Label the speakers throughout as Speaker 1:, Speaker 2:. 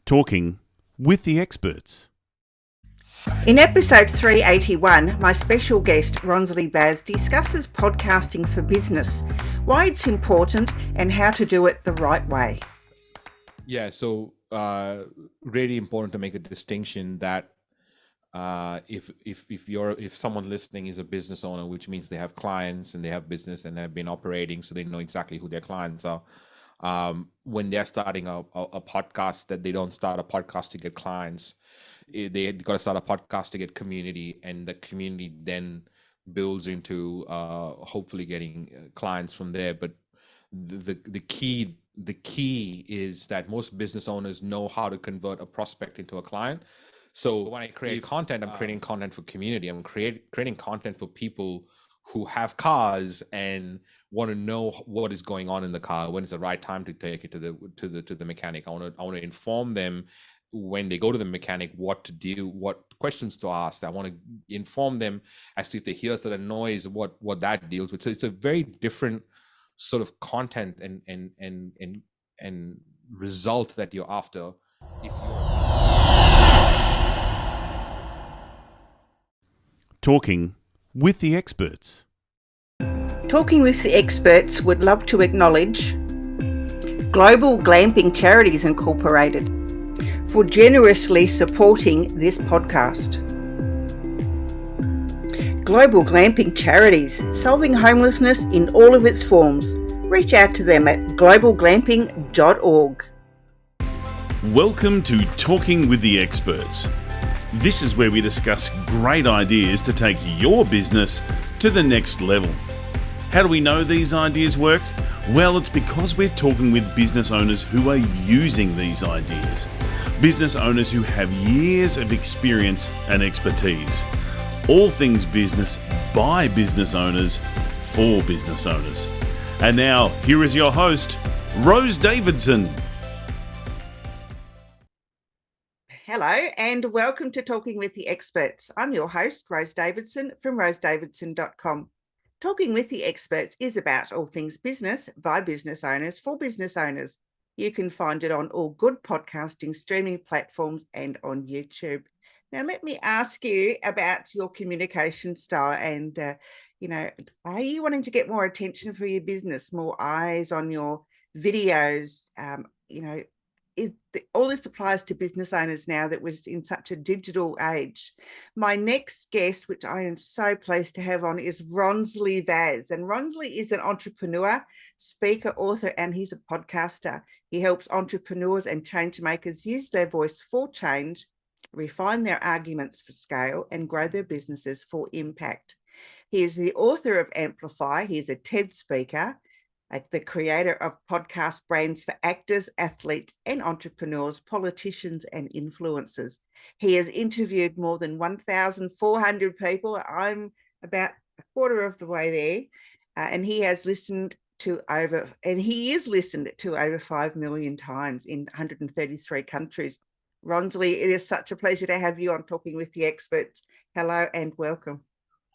Speaker 1: Talking with the experts.
Speaker 2: In episode 381, my special guest, Ronsley Vaz, discusses podcasting for business, why it's important and how to do it the right way.
Speaker 3: Yeah, so really important to make a distinction that if someone listening is a business owner, which means they have clients and they have business and have been operating, so they know exactly who their clients are. When they're starting a podcast, that they don't start a podcast to get clients. They got to start a podcast to get community, and the community then builds into hopefully getting clients from there. But the key is that most business owners know how to convert a prospect into a client. So when I create content, I'm creating content for community. I'm creating content for people who have cars and want to know what is going on in the car, when is the right time to take it to the mechanic. I want to inform them when they go to the mechanic what to do, what questions to ask. I want to inform them as to if they hear a certain noise, what that deals with. So it's a very different sort of content and result that you're after.
Speaker 1: Talking with the experts.
Speaker 2: Talking with the Experts would love to acknowledge Global Glamping Charities Incorporated for generously supporting this podcast. Global Glamping Charities, solving homelessness in all of its forms. Reach out to them at globalglamping.org.
Speaker 1: Welcome to Talking with the Experts. This is where we discuss great ideas to take your business to the next level. How do we know these ideas work? Well, it's because we're talking with business owners who are using these ideas. Business owners who have years of experience and expertise. All things business by business owners for business owners. And now, here is your host, Rose Davidson.
Speaker 2: Hello and welcome to Talking with the Experts. I'm your host, Rose Davidson from rosedavidson.com. Talking with the Experts is about all things business by business owners for business owners. You can find it on all good podcasting streaming platforms and on YouTube. Now, let me ask you about your communication style and, are you wanting to get more attention for your business, more eyes on your videos? All this applies to business owners now that we're in such a digital age. My next guest, which I am so pleased to have on, is Ronsley Vaz. And Ronsley is an entrepreneur, speaker, author, and he's a podcaster. He helps entrepreneurs and change makers use their voice for change, refine their arguments for scale, and grow their businesses for impact. He is the author of Amplify. He is a TED speaker, the creator of podcast brands for actors, athletes, and entrepreneurs, politicians, and influencers. He has interviewed more than 1,400 people. I'm about a quarter of the way there. And he is listened to over 5 million times in 133 countries. Ronsley, it is such a pleasure to have you on Talking with the Experts. Hello and welcome.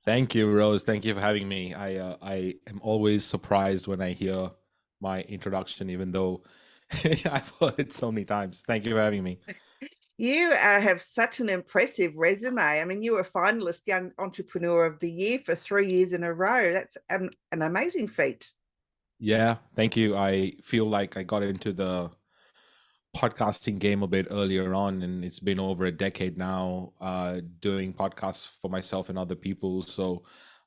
Speaker 3: Thank you, Rose. Thank you for having me. I am always surprised when I hear my introduction, even though I've heard it so many times. Thank you for having me.
Speaker 2: You have such an impressive resume. I mean, you were a finalist Young Entrepreneur of the Year for 3 years in a row. That's an amazing feat.
Speaker 3: Yeah, thank you. I feel like I got into the podcasting game a bit earlier on, and it's been over a decade now doing podcasts for myself and other people. So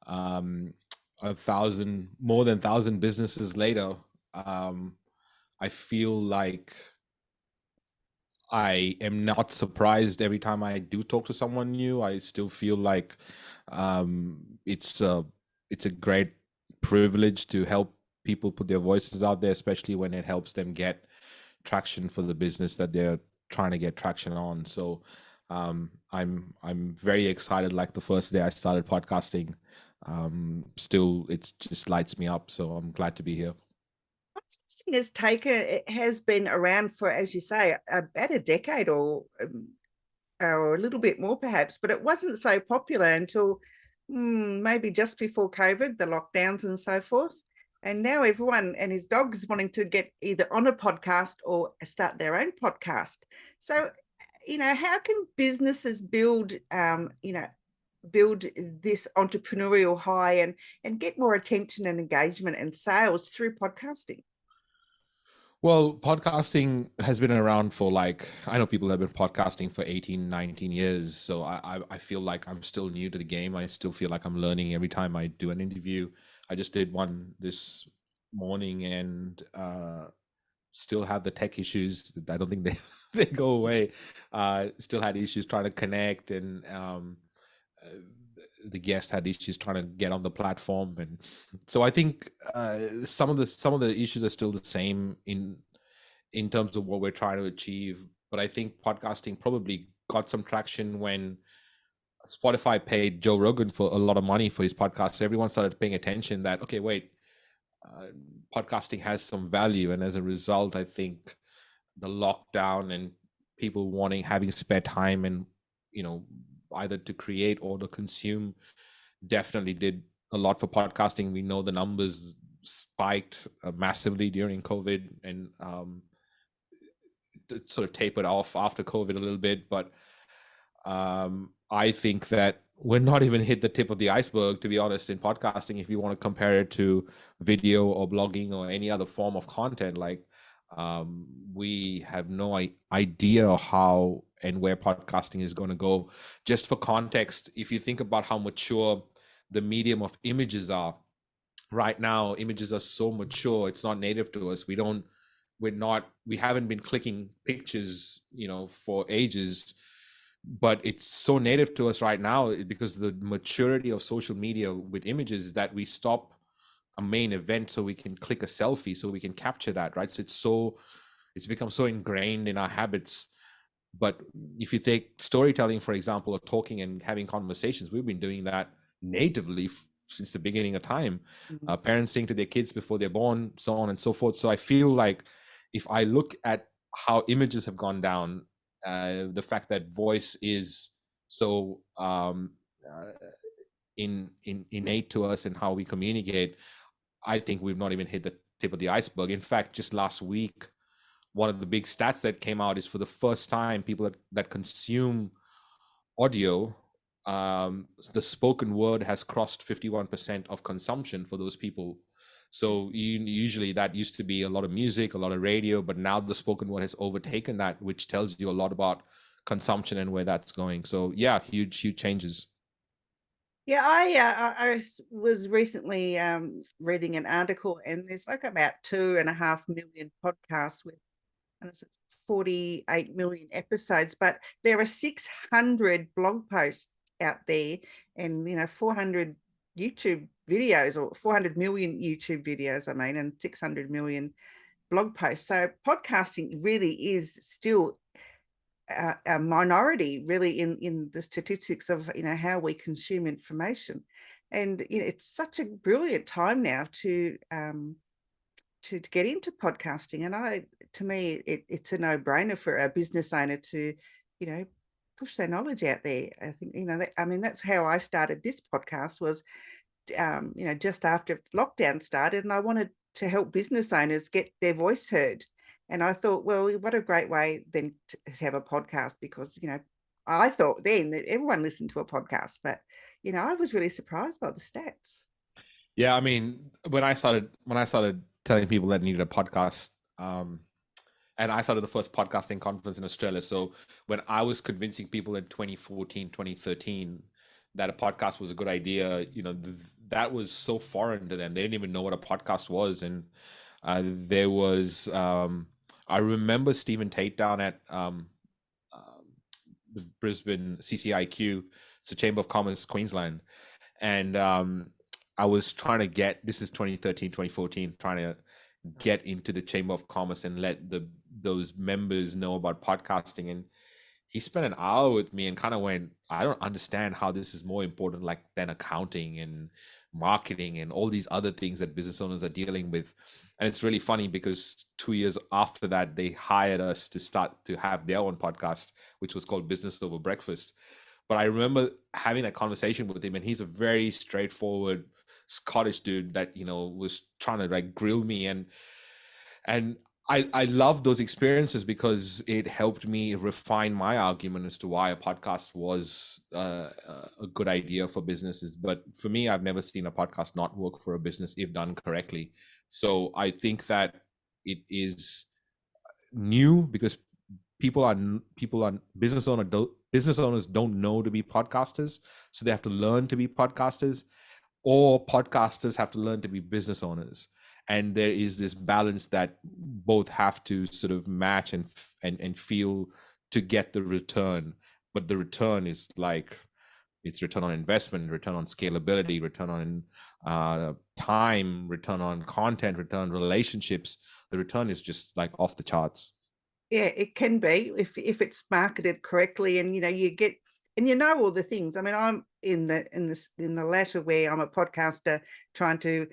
Speaker 3: more than 1,000 businesses later, I feel like I am not surprised every time I do talk to someone new. I still feel like it's a great privilege to help people put their voices out there, especially when it helps them get traction for the business that they're trying to get traction on. So I'm very excited. Like the first day I started podcasting, still it just lights me up. So I'm glad to be here.
Speaker 2: It has been around for, as you say, about a decade or a little bit more perhaps, but it wasn't so popular until maybe just before COVID, the lockdowns and so forth. And now everyone and his dog's wanting to get either on a podcast or start their own podcast. So, how can businesses build, build this entrepreneurial high and get more attention and engagement and sales through podcasting?
Speaker 3: Well, podcasting has been around for I know people have been podcasting for 18, 19 years. So I feel like I'm still new to the game. I still feel like I'm learning every time I do an interview. I just did one this morning and still have the tech issues. I don't think they go away. Still had issues trying to connect, and the guest had issues trying to get on the platform, and so I think some of the issues are still the same in terms of what we're trying to achieve. But I think podcasting probably got some traction when Spotify paid Joe Rogan for a lot of money for his podcast. So everyone started paying attention that, okay, wait, podcasting has some value, and as a result, I think the lockdown and people having spare time and either to create or to consume definitely did a lot for podcasting. We know the numbers spiked massively during COVID, and it sort of tapered off after COVID a little bit. But I think that we're not even hit the tip of the iceberg, to be honest, in podcasting. If you want to compare it to video or blogging or any other form of content, we have no idea how and where podcasting is going to go. Just for context, if you think about how mature the medium of images are right now, images are so mature, it's not native to us. We haven't been clicking pictures for ages, but it's so native to us right now because the maturity of social media with images that we stop a main event so we can click a selfie so we can capture that, right? So it's become so ingrained in our habits. But if you take storytelling, for example, or talking and having conversations, we've been doing that natively since the beginning of time. Parents sing to their kids before they're born, so on and so forth. So I feel like if I look at how images have gone down, the fact that voice is so innate to us and how we communicate, I think we've not even hit the tip of the iceberg. In fact, just last week, one of the big stats that came out is for the first time, people that consume audio, the spoken word has crossed 51% of consumption for those people. So usually that used to be a lot of music, a lot of radio, but now the spoken word has overtaken that, which tells you a lot about consumption and where that's going. So yeah, huge changes.
Speaker 2: Yeah, I was recently reading an article, and there's about 2.5 million podcasts with 48 million episodes, but there are 600 blog posts out there, and 400 YouTube videos, or 400 million YouTube videos, and 600 million blog posts. So podcasting really is still a minority, really, in the statistics of how we consume information. And it's such a brilliant time now to get into podcasting. And to me, it's a no-brainer for a business owner to push their knowledge out there. I think that's how I started this podcast, was just after lockdown started, and I wanted to help business owners get their voice heard. And I thought, well, what a great way then to have a podcast, because I thought then that everyone listened to a podcast, but I was really surprised by the stats.
Speaker 3: Yeah, I mean, when I started telling people that needed a podcast, and I started the first podcasting conference in Australia. So when I was convincing people in 2014, 2013 that a podcast was a good idea, that was so foreign to them. They didn't even know what a podcast was. And there was, I remember Stephen Tate down at the Brisbane CCIQ, it's the Chamber of Commerce Queensland. And I was trying to get, this is 2013, 2014, trying to get into the Chamber of Commerce and let those members know about podcasting. And he spent an hour with me and kind of went, I don't understand how this is more important than accounting and marketing and all these other things that business owners are dealing with. And it's really funny because 2 years after that, they hired us to start to have their own podcast, which was called Business Over Breakfast. But I remember having that conversation with him, and he's a very straightforward, Scottish dude that was trying to like grill me, and I love those experiences because it helped me refine my argument as to why a podcast was a good idea for businesses. But for me, I've never seen a podcast not work for a business if done correctly. So I think that it is new because people are business owners don't know to be podcasters, so they have to learn to be podcasters, or podcasters have to learn to be business owners. And there is this balance that both have to sort of match and feel to get the return. But the return is like, it's return on investment, return on scalability, return on time, return on content, return on relationships. The return is just like off the charts.
Speaker 2: Yeah, it can be if it's marketed correctly, and you get all the things. I mean, I'm in the latter where I'm a podcaster trying to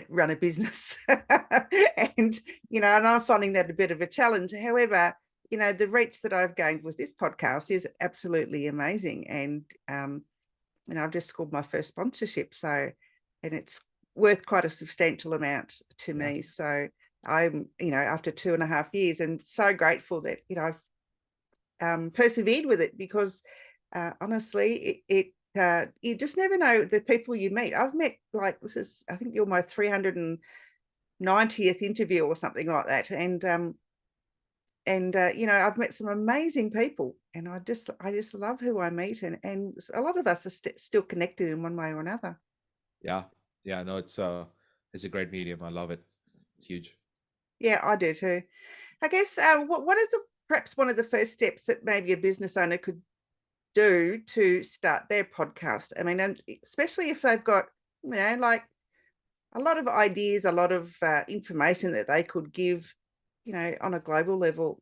Speaker 2: run a business, and and I'm finding that a bit of a challenge. However, the reach that I've gained with this podcast is absolutely amazing, and I've just scored my first sponsorship, and it's worth quite a substantial amount to me. So I'm, after 2.5 years, and so grateful that, I've persevered with it, because honestly, you just never know the people you meet. I've met, like, I think you're my 390th interview or something like that. And I've met some amazing people, and I just love who I meet. And a lot of us are still connected in one way or another.
Speaker 3: Yeah. No, it's a great medium. I love it. It's huge.
Speaker 2: Yeah, I do too. I guess what is perhaps one of the first steps that maybe a business owner could do to start their podcast? I mean, and especially if they've got, like a lot of ideas, a lot of information that they could give, on a global level.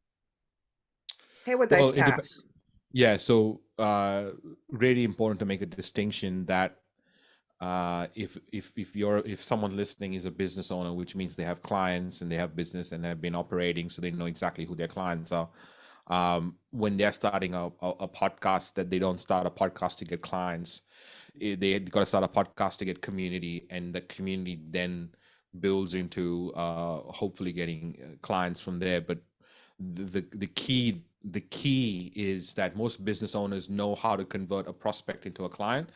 Speaker 2: How would they start?
Speaker 3: Yeah, so really important to make a distinction that if someone listening is a business owner, which means they have clients and they have business and have been operating, so they know exactly who their clients are. When they're starting a podcast, that they don't start a podcast to get clients. They got to start a podcast to get community, and the community then builds into hopefully getting clients from there. But the key is that most business owners know how to convert a prospect into a client.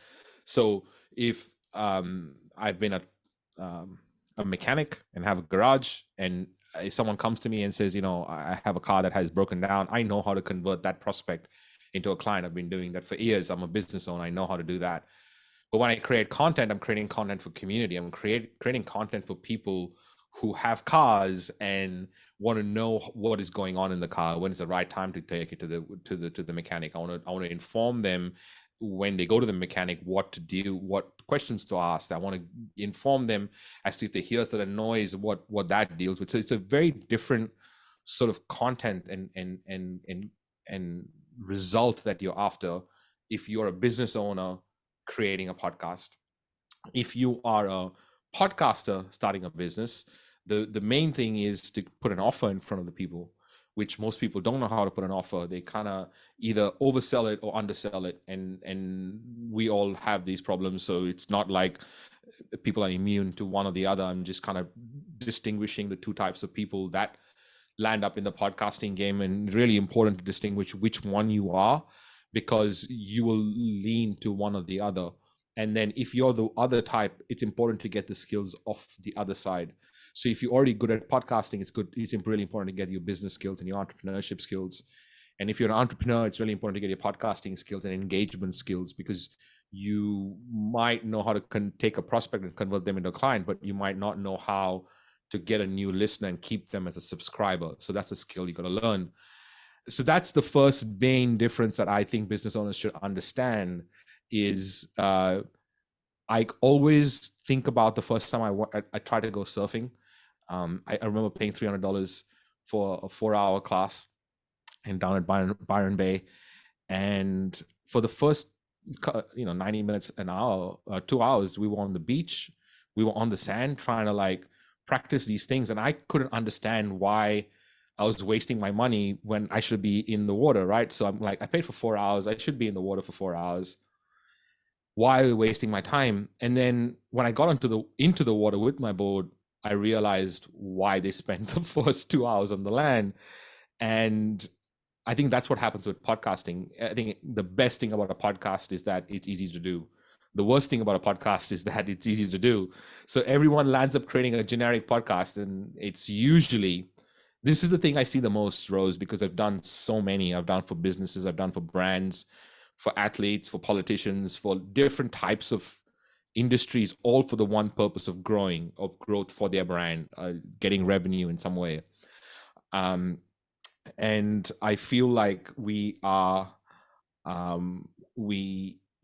Speaker 3: So if I've been a mechanic and have a garage, and if someone comes to me and says, I have a car that has broken down, I know how to convert that prospect into a client. I've been doing that for years. I'm a business owner. I know how to do that. But when I create content, I'm creating content for community. I'm creating content for people who have cars and want to know what is going on in the car, when is the right time to take it to the mechanic. I want to inform them when they go to the mechanic what to do, what questions to ask. I want to inform them as to if they hear the noise, what that deals with. So it's a very different sort of content and result that you're after if you're a business owner creating a podcast. If you are a podcaster starting a business, the main thing is to put an offer in front of the people, which most people don't know how to put an offer. They kind of either oversell it or undersell it, and we all have these problems. So it's not like people are immune to one or the other. I'm just kind of distinguishing the two types of people that land up in the podcasting game, and really important to distinguish which one you are, because you will lean to one or the other. And then if you're the other type, it's important to get the skills off the other side. So if you're already good at podcasting, it's really important to get your business skills and your entrepreneurship skills. And if you're an entrepreneur, it's really important to get your podcasting skills and engagement skills, because you might know how to take a prospect and convert them into a client, but you might not know how to get a new listener and keep them as a subscriber. So that's a skill you got to learn. So that's the first main difference that I think business owners should understand is I always think about the first time I tried to go surfing. I remember paying $300 for a 4-hour class and down at Byron Bay. And for the first 90 minutes, an hour, 2 hours, we were on the beach. We were on the sand trying to like practice these things. And I couldn't understand why I was wasting my money when I should be in the water, right? So I'm like, I paid for 4 hours. I should be in the water for 4 hours. why are we wasting my time? And then when I got into the water with my board, I realized why they spent the first 2 hours on the land. And I think that's what happens with podcasting. I think the best thing about a podcast is that it's easy to do. The worst thing about a podcast is that it's easy to do. So everyone lands up creating a generic podcast, and it's usually, this is the thing I see the most, Rose, because I've done so many. I've done for businesses, I've done for brands, for athletes, for politicians, for different types of industries, all for the one purpose of growth for their brand, getting revenue in some way. And I feel like we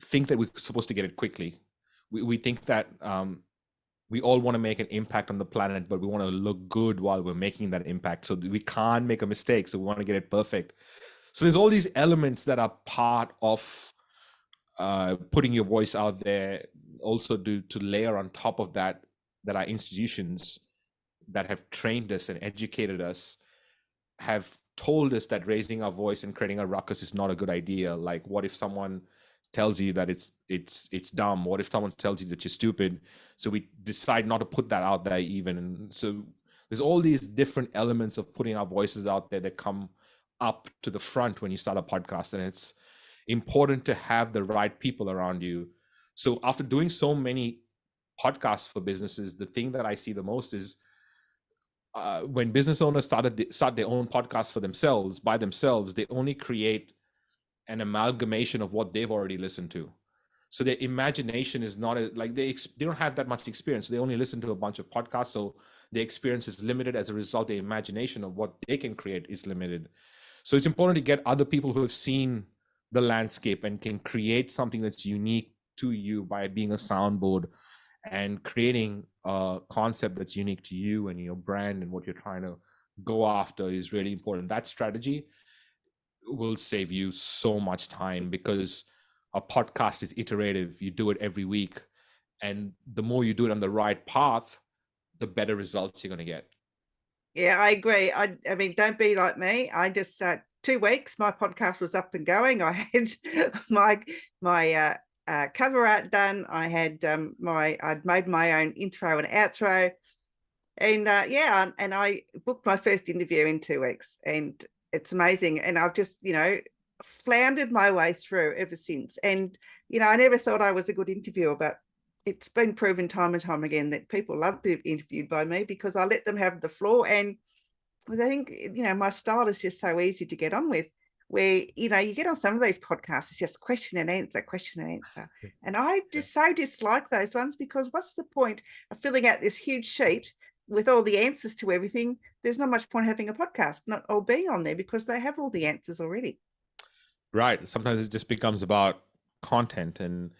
Speaker 3: think that we're supposed to get it quickly. We think that we all want to make an impact on the planet, but we want to look good while we're making that impact. So we can't make a mistake. So we want to get it perfect. So there's all these elements that are part of putting your voice out there. Also, to layer on top of that our institutions that have trained us and educated us have told us that raising our voice and creating a ruckus is not a good idea. Like, what if someone tells you that it's dumb? What if someone tells you that you're stupid? So we decide not to put that out there even. And so there's all these different elements of putting our voices out there that come up to the front when you start a podcast, and it's important to have the right people around you. So after doing so many podcasts for businesses, the thing that I see the most is when business owners start their own podcast for themselves, by themselves, they only create an amalgamation of what they've already listened to. So their imagination is not like they don't have that much experience. They only listen to a bunch of podcasts, so their experience is limited. As a result, their imagination of what they can create is limited. So it's important to get other people who have seen the landscape and can create something that's unique to you by being a soundboard and creating a concept that's unique to you and your brand and what you're trying to go after is really important. That strategy will save you so much time, because a podcast is iterative. You do it every week, and the more you do it on the right path, the better results you're going to get.
Speaker 2: Yeah, I agree. I mean, don't be like me. I just 2 weeks, my podcast was up and going. I had my cover art done. I had I'd made my own intro and outro, and and I booked my first interview in 2 weeks, and it's amazing. And I've just floundered my way through ever since. And I never thought I was a good interviewer, but it's been proven time and time again that people love to be interviewed by me because I let them have the floor. And I think, my style is just so easy to get on with, where, you get on some of these podcasts, it's just question and answer. And I just so dislike those ones, because what's the point of filling out this huge sheet with all the answers to everything? There's not much point having a podcast or being on there, because they have all the answers already.
Speaker 3: Right. Sometimes it just becomes about content, and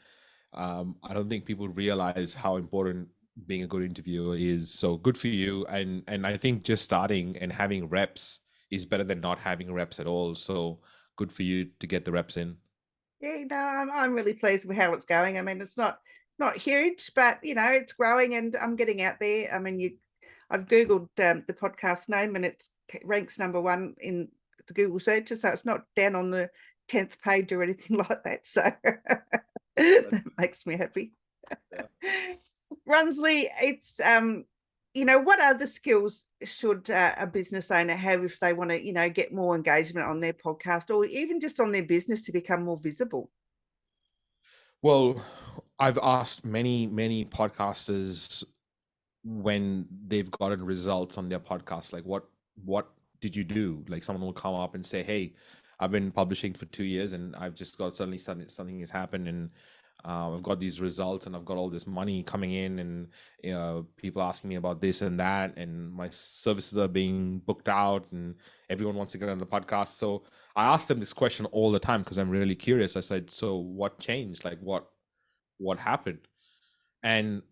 Speaker 3: I don't think people realize how important being a good interviewer is. So good for you. And I think just starting and having reps is better than not having reps at all. So good for you to get the reps in.
Speaker 2: Yeah, no, I'm really pleased with how it's going. I mean, it's not huge, but it's growing, and I'm getting out there. I mean, I've Googled the podcast name, and it ranks #1 in the Google searches, so it's not down on the 10th page or anything like that. So that makes me happy. Yeah. Ronsley, it's what other skills should a business owner have if they want to get more engagement on their podcast, or even just on their business to become more visible?
Speaker 3: Well, I've asked many podcasters when they've gotten results on their podcast, like what did you do? Like, someone will come up and say, hey, I've been publishing for 2 years and I've just got suddenly something has happened, and I've got these results and I've got all this money coming in, and people asking me about this and that, and my services are being booked out, and everyone wants to get on the podcast. So I ask them this question all the time because I'm really curious. I said, so what changed? Like, what happened? And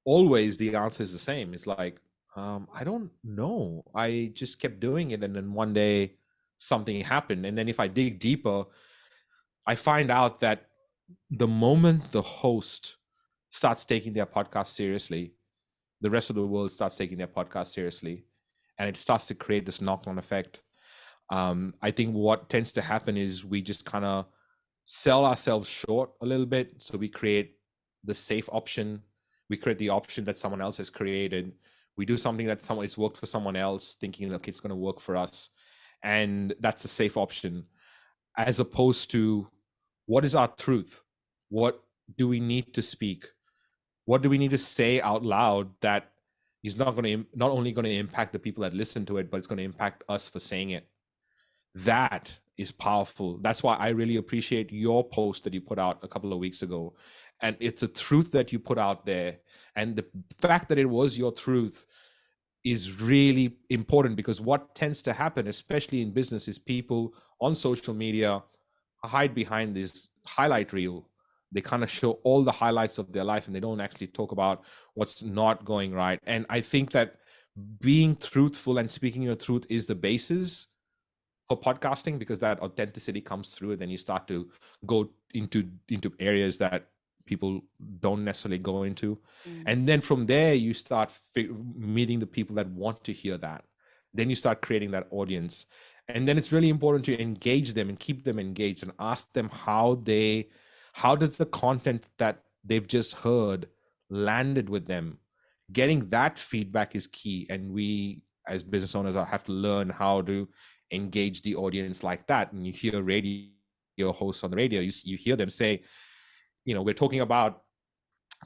Speaker 3: always the answer is the same. It's like, I don't know. I just kept doing it, and then one day something happened. And then if I dig deeper, I find out that the moment the host starts taking their podcast seriously, the rest of the world starts taking their podcast seriously, and it starts to create this knock-on effect. I think what tends to happen is we just kind of sell ourselves short a little bit. So we create the safe option. We create the option that someone else has created. We do something that it's worked for someone else, thinking that, okay, it's going to work for us. And that's the safe option, as opposed to what is our truth? What do we need to speak? What do we need to say out loud that is not only going to impact the people that listen to it, but it's going to impact us for saying it? That is powerful. That's why I really appreciate your post that you put out a couple of weeks ago. And it's a truth that you put out there. And the fact that it was your truth is really important, because what tends to happen, especially in business, is people on social media hide behind this highlight reel. They kind of show all the highlights of their life and they don't actually talk about what's not going right. And I think that being truthful and speaking your truth is the basis for podcasting, because that authenticity comes through, and then you start to go into areas that people don't necessarily go into. And then from there you start meeting the people that want to hear that. Then you start creating that audience, and then it's really important to engage them and keep them engaged and ask them how does the content that they've just heard landed with them. Getting that feedback is key, and we as business owners have to learn how to engage the audience like that. And you hear radio hosts on the radio, you hear them say, we're talking about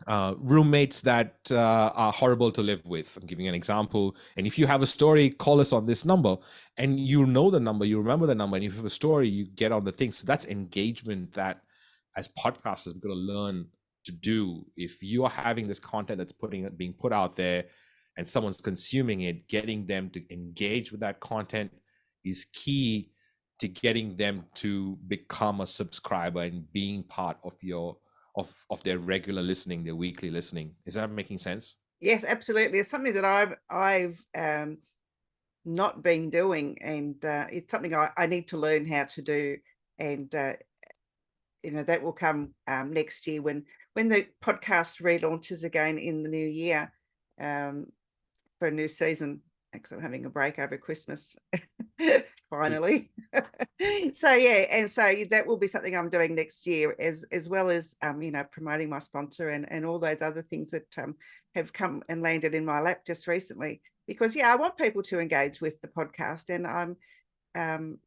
Speaker 3: roommates that are horrible to live with. I'm giving an example. And if you have a story, call us on this number. And you know the number, you remember the number, and if you have a story, you get on the thing. So that's engagement that as podcasters we're going to learn to do. If you are having this content that's being put out there and someone's consuming it, getting them to engage with that content is key to getting them to become a subscriber and being part of of their regular listening, their weekly listening. Is that making sense?
Speaker 2: Yes, absolutely. It's something that I've not been doing, and it's something I need to learn how to do. And that will come next year when the podcast relaunches again in the new year for a new season. Actually, I'm having a break over Christmas. Finally. So yeah, and so that will be something I'm doing next year, as well as promoting my sponsor and all those other things that have come and landed in my lap just recently. Because I want people to engage with the podcast, and I'm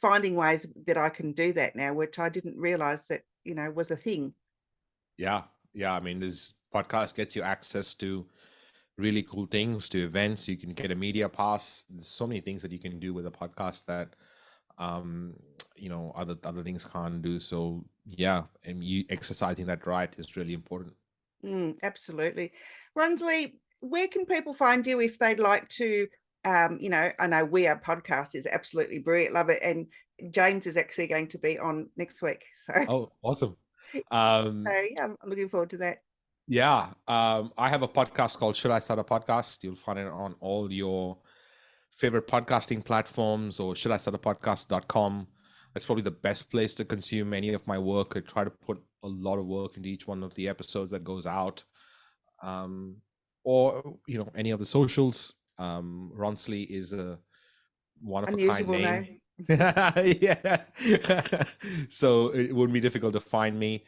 Speaker 2: finding ways that I can do that now, which I didn't realize that was a thing.
Speaker 3: Yeah. I mean, this podcast gets you access to really cool things, to events. You can get a media pass. There's so many things that you can do with a podcast that other things can't do. So yeah, and you exercising that right is really important.
Speaker 2: Absolutely. Ronsley, where can people find you if they'd like to I know We Are Podcast is absolutely brilliant, love it, and James is actually going to be on next week, so
Speaker 3: Awesome.
Speaker 2: so I'm looking forward to that.
Speaker 3: Yeah, I have a podcast called Should I Start a Podcast? You'll find it on all your favorite podcasting platforms, or shouldistartapodcast.com. That's probably the best place to consume any of my work. I try to put a lot of work into each one of the episodes that goes out, or any of the socials. Ronsley is a one of a kind name. Yeah. So it wouldn't be difficult to find me.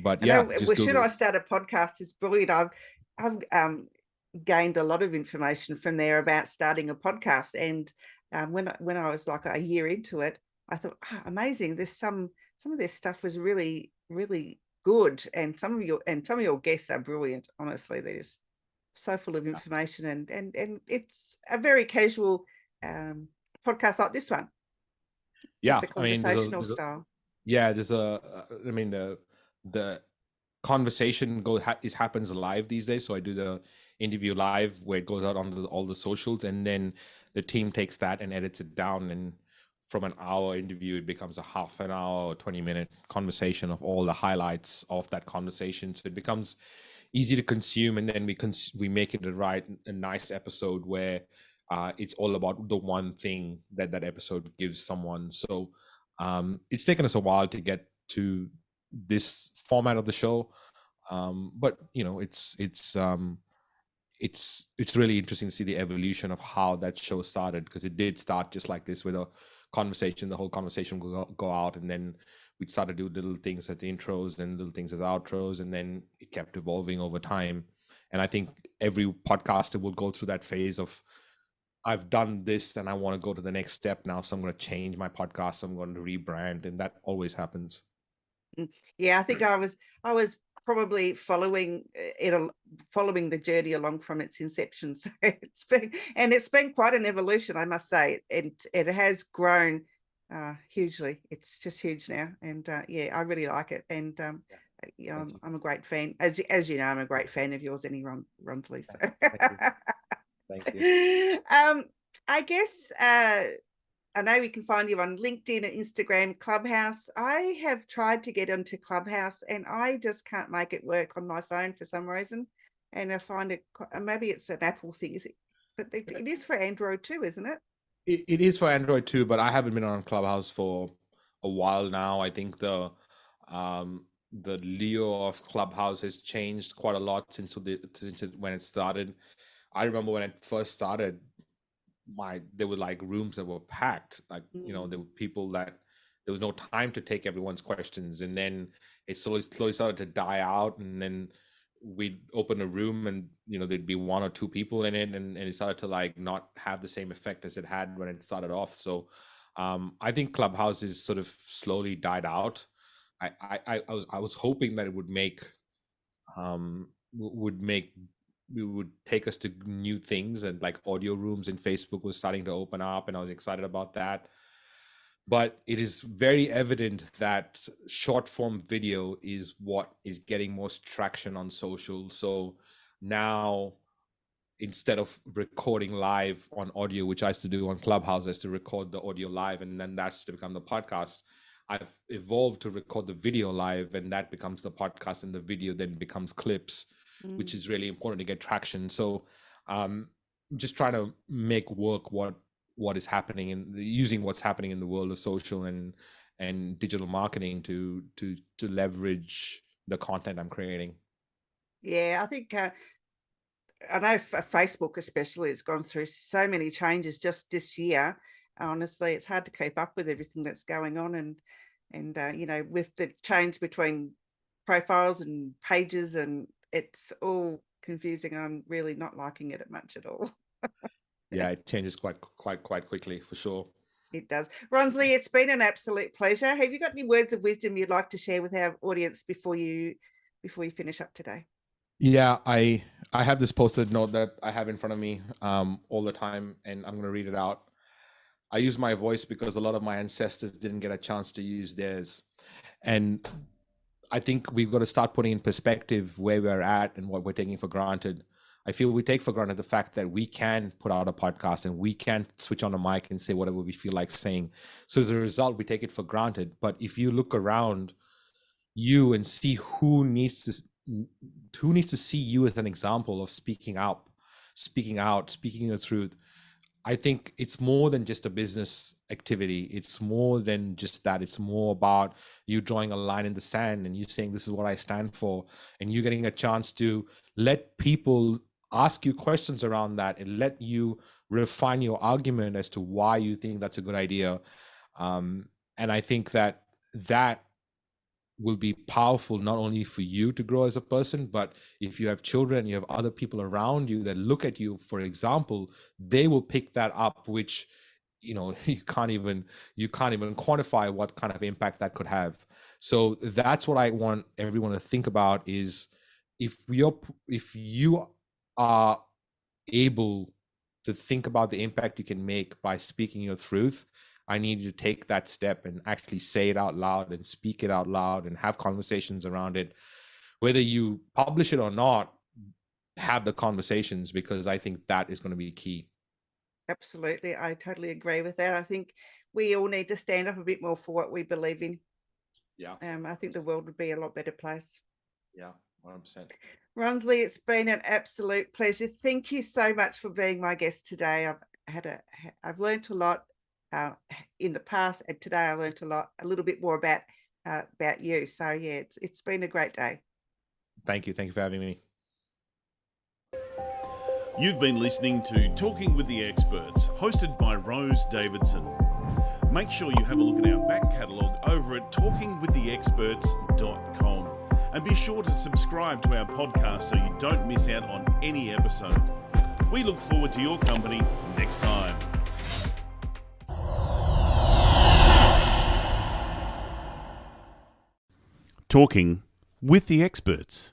Speaker 3: But yeah,
Speaker 2: Should I Start a Podcast is brilliant. I've gained a lot of information from there about starting a podcast, and when I was like a year into it, I thought, amazing. There's some of this stuff was really, really good, and some of your guests are brilliant. Honestly, they're just so full of information, and it's a very casual podcast like this one. Just a conversational style.
Speaker 3: There's the conversation happens live these days. So I do the interview live, where it goes out on all the socials, and then the team takes that and edits it down, and from an hour interview it becomes a half an hour or 20-minute conversation of all the highlights of that conversation. So it becomes easy to consume, and then we make it a nice episode where it's all about the one thing that episode gives someone. So it's taken us a while to get to this format of the show, but it's really interesting to see the evolution of how that show started, because it did start just like this, with a conversation, the whole conversation would go out, and then we'd start to do little things as intros and little things as outros, and then it kept evolving over time. And I think every podcaster will go through that phase of, I've done this and I want to go to the next step now, so I'm going to change my podcast, I'm going to rebrand, and that always happens.
Speaker 2: Yeah, I think I was probably following the journey along from its inception. So it's been quite an evolution, I must say. It has grown hugely. It's just huge now, and yeah, I really like it. And you know, I'm a great fan, as you know, I'm a great fan of yours, Ronsley. So
Speaker 3: Thank you.
Speaker 2: I guess I know we can find you on LinkedIn and Instagram, Clubhouse. I have tried to get into Clubhouse and I just can't make it work on my phone for some reason. And I find it, maybe it's an Apple thing, is it? But it is for Android too, isn't it?
Speaker 3: It is for Android too, but I haven't been on Clubhouse for a while now. I think the Leo of Clubhouse has changed quite a lot since when it started. I remember when it first started, there were like rooms that were packed, like you know, there were people that there was no time to take everyone's questions, and then it slowly started to die out, and then we'd open a room and you know there'd be one or two people in it, and it started to like not have the same effect as it had when it started off. So I think Clubhouse is sort of slowly died out. I was hoping that it would would take us to new things, and like audio rooms in Facebook was starting to open up, and I was excited about that. But it is very evident that short form video is what is getting most traction on social. So now, instead of recording live on audio, which I used to do on Clubhouse, I used to record the audio live, and then that's to become the podcast. I've evolved to record the video live, and that becomes the podcast, and the video then becomes clips, which is really important to get traction. So just trying to make work what is happening and using what's happening in the world of social and digital marketing to leverage the content I'm creating.
Speaker 2: Yeah, I think I know Facebook especially has gone through so many changes just this year. Honestly, it's hard to keep up with everything that's going on, and you know, with the change between profiles and pages, and it's all confusing. I'm really not liking it much at all.
Speaker 3: Yeah, it changes quite quickly, for sure.
Speaker 2: It does. Ronsley, it's been an absolute pleasure. Have you got any words of wisdom you'd like to share with our audience before you finish up today?
Speaker 3: Yeah, I have this post-it note that I have in front of me all the time, and I'm going to read it out. I use my voice because a lot of my ancestors didn't get a chance to use theirs. And I think we've got to start putting in perspective where we're at and what we're taking for granted. I feel we take for granted the fact that we can put out a podcast and we can switch on a mic and say whatever we feel like saying. So as a result, we take it for granted. But if you look around you and see who needs to see you as an example of speaking out, speaking the truth, I think it's more than just a business activity. It's more than just that. It's more about you drawing a line in the sand and you saying, this is what I stand for. And you getting a chance to let people ask you questions around that and let you refine your argument as to why you think that's a good idea. And I think that will be powerful not only for you to grow as a person, but if you have children, you have other people around you that look at you, for example, they will pick that up, which, you know, you can't even quantify what kind of impact that could have. So that's what I want everyone to think about is if you are able to think about the impact you can make by speaking your truth, I need you to take that step and actually say it out loud and speak it out loud and have conversations around it. Whether you publish it or not, have the conversations, because I think that is going to be key.
Speaker 2: Absolutely. I totally agree with that. I think we all need to stand up a bit more for what we believe in.
Speaker 3: Yeah.
Speaker 2: I think the world would be a lot better place.
Speaker 3: Yeah, 100%.
Speaker 2: Ronsley, it's been an absolute pleasure. Thank you so much for being my guest today. I've learned a lot in the past, and today I learned a little bit more about you. So yeah, it's been a great day.
Speaker 3: Thank you for having me.
Speaker 1: You've been listening to Talking with the Experts, hosted by Rose Davidson. Make sure you have a look at our back catalogue over at talkingwiththeexperts.com. And be sure to subscribe to our podcast so you don't miss out on any episode. We look forward to your company next time. Talking with the Experts.